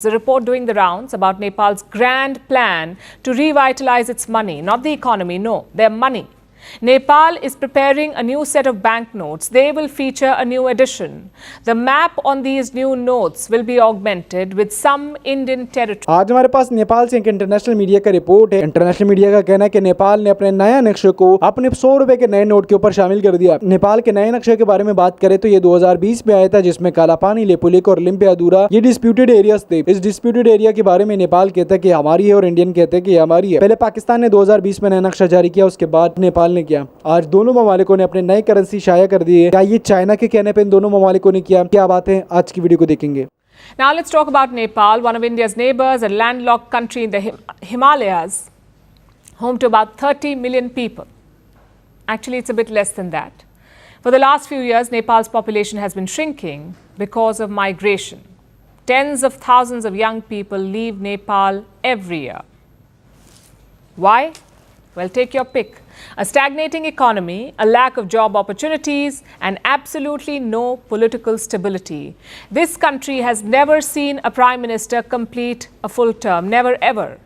There's a report doing the rounds about Nepal's grand plan to revitalize its money, not the economy, no, their money. Nepal is preparing a new set of banknotes. They will feature a new edition. The map on these new notes will be augmented with some Indian territory. आज हमारे पास नेपाल से एक international media का report है। International media का कहना है कि नेपाल ने अपने नया नक्शे को अपने 100 रुपए के नए नोट के ऊपर शामिल कर दिया। नेपाल के नए नक्शे के बारे में बात करें तो ये 2020 में आया था, जिसमें काला पानी, लेपुलेख और लिम्पियादुरा ये डिस्प्यूटेड एरियाज थे। इस डिस्प्यूटेड एरिया के बारे में नेपाल कहता है कि हमारी है और इंडियन कहते हैं कि हमारी है। पहले पाकिस्तान ने 2020 में नया नक्शा जारी किया, उसके बाद नेपाल ने किया। आज दोनों ममालिकों ने अपने नए करेंसी शाया कर दी है। क्या ये चाइना के कहने पे इन दोनों ममालिकों ने किया? क्या बात है, आज की वीडियो को देखेंगे। Now let's talk about Nepal, one of India's neighbors, a landlocked country in the Himalayas, home to about 30 million people. Actually, it's a bit less than that. For the last few years, Nepal's population has been shrinking because of migration. Tens of thousands of young people leave Nepal every year. Why? Well, take your pick. A stagnating economy, a lack of job opportunities, and absolutely no political stability. This country has never seen a prime minister complete a full term, never ever.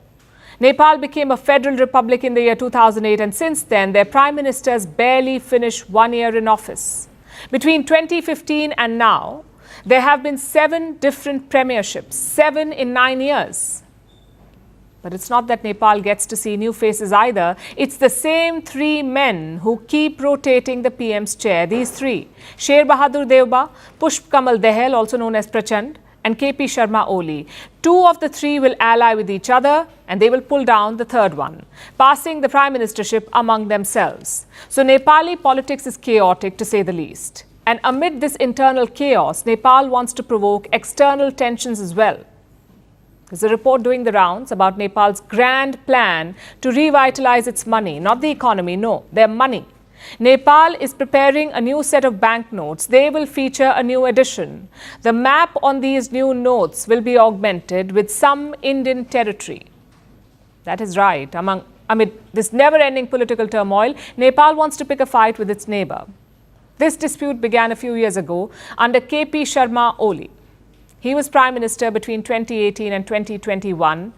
Nepal became a federal republic in the year 2008, and since then, their prime ministers barely finished 1 year in office. Between 2015 and now, there have been 7 different premierships, 7 in 9 years. But it's not that Nepal gets to see new faces either. It's the same 3 men who keep rotating the PM's chair. These 3, Sher Bahadur Deuba, Pushp Kamal Dahal, also known as Prachand, and KP Sharma Oli. 2 of the 3 will ally with each other and they will pull down the third one, passing the prime ministership among themselves. So Nepali politics is chaotic, to say the least. And amid this internal chaos, Nepal wants to provoke external tensions as well. There's a report doing the rounds about Nepal's grand plan to revitalize its money, not the economy, no, their money. Nepal is preparing a new set of banknotes. They will feature a new edition. The map on these new notes will be augmented with some Indian territory. That is right. Amid this never-ending political turmoil, Nepal wants to pick a fight with its neighbor. This dispute began a few years ago under KP Sharma Oli. He was Prime Minister between 2018 and 2021,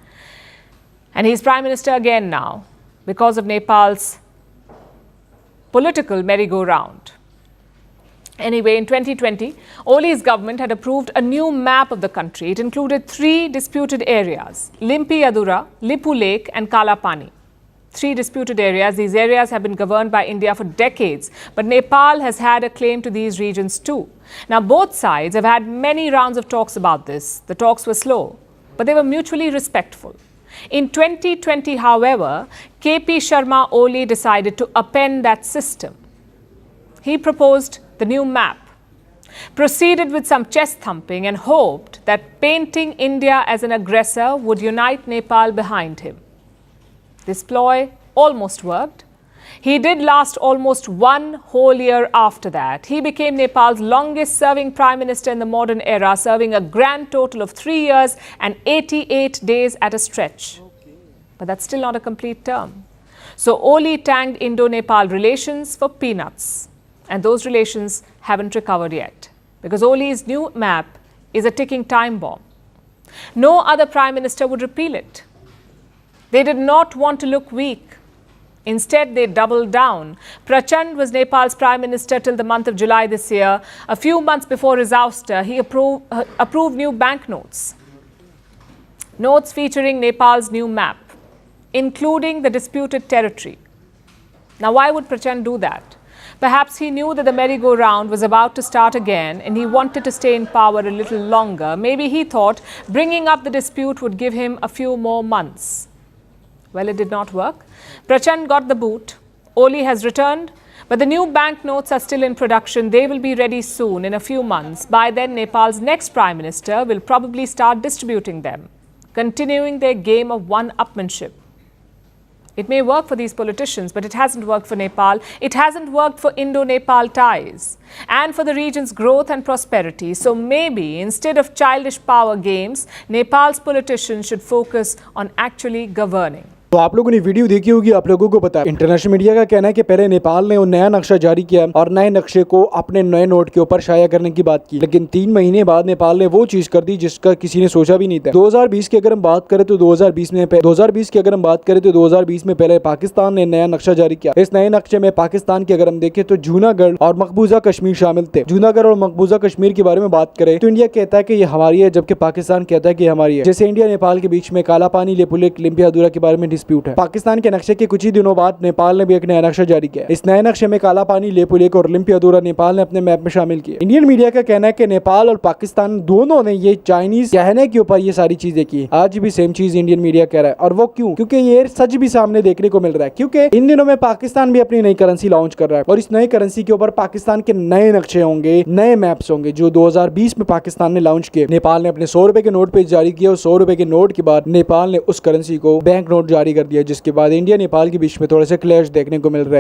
and he's Prime Minister again now because of Nepal's political merry-go-round. Anyway, in 2020, Oli's government had approved a new map of the country. It included 3 disputed areas, Limpiyadura, Lipulekh and Kalapani. 3 disputed areas. These areas have been governed by India for decades, but Nepal has had a claim to these regions too. Now, both sides have had many rounds of talks about this. The talks were slow, but they were mutually respectful. In 2020, however, KP Sharma Oli decided to upend that system. He proposed the new map, proceeded with some chest thumping, and hoped that painting India as an aggressor would unite Nepal behind him. This ploy almost worked. He did last almost 1 whole year after that. He became Nepal's longest serving prime minister in the modern era, serving a grand total of 3 years and 88 days at a stretch. But that's still not a complete term. So Oli tanked Indo-Nepal relations for peanuts. And those relations haven't recovered yet, because Oli's new map is a ticking time bomb. No other prime minister would repeal it. They did not want to look weak. Instead, they doubled down. Prachand was Nepal's prime minister till the month of July this year. A few months before his ouster, he approved new banknotes. Notes featuring Nepal's new map, including the disputed territory. Now, why would Prachand do that? Perhaps he knew that the merry-go-round was about to start again and he wanted to stay in power a little longer. Maybe he thought bringing up the dispute would give him a few more months. Well, it did not work. Prachand got the boot. Oli has returned, but the new banknotes are still in production. They will be ready soon, in a few months. By then, Nepal's next prime minister will probably start distributing them, continuing their game of one-upmanship. It may work for these politicians, but it hasn't worked for Nepal. It hasn't worked for Indo-Nepal ties and for the region's growth and prosperity. So maybe instead of childish power games, Nepal's politicians should focus on actually governing. तो आप लोगों ने video देखी होगी, आप लोगों को पता है। इंटरनेशनल मीडिया का कहना है कि पहले नेपाल ने वो नया नक्शा जारी किया और नए नक्शे को अपने नए नोट के ऊपर शाया करने की बात की, लेकिन 3 महीने बाद नेपाल ने वो चीज कर दी जिसका किसी ने सोचा भी नहीं था। 2020 की अगर हम बात करें तो 2020 में पहले पाकिस्तान ने नया नक्शा जारी किया। इस नए नक्शे में पाकिस्तान की अगर हम देखें तो जूनागढ़ और मकबूजा कश्मीर शामिल थे। जूनागढ़ और मकबूजा कश्मीर के बारे में बात करें तो इंडिया कहता है कि ये हमारी है, जबकि पाकिस्तान कहता है कि हमारी है। जैसे इंडिया नेपाल के बीच में काला पानी, लेपुलेख, लिम्पियादुरा के बारे में डिस्प्यूट है। पाकिस्तान के नक्शे के कुछ ही दिनों बाद नेपाल ने भी एक नया नक्शा जारी किया। इस नए नक्शे में काला पानी, लेपुलेख और लिम्पियादुरा नेपाल ने अपने मैप में शामिल किए। इंडियन मीडिया का कहना है कि नेपाल और पाकिस्तान दोनों ने ये चाइनीज कहने के ऊपर ये सारी चीजें की। आज भी सेम चीज इंडियन मीडिया कह रहा है, और वो क्यों? क्योंकि ये सच भी सामने देखने को मिल रहा है, क्योंकि इन दिनों में पाकिस्तान भी अपनी नई करेंसी लॉन्च कर रहा है और इस नई करेंसी के ऊपर पाकिस्तान के नए नक्शे होंगे, नए मैप्स होंगे जो 2020 में पाकिस्तान ने लॉन्च किए। नेपाल ने अपने 100 रुपए के नोट पे जारी किया और 100 रुपए के नोट के बाद नेपाल ने उस करेंसी को बैंक नोट जारी कर दिया, जिसके बाद इंडिया नेपाल के बीच में थोड़े से क्लैश देखने को मिल रहा है।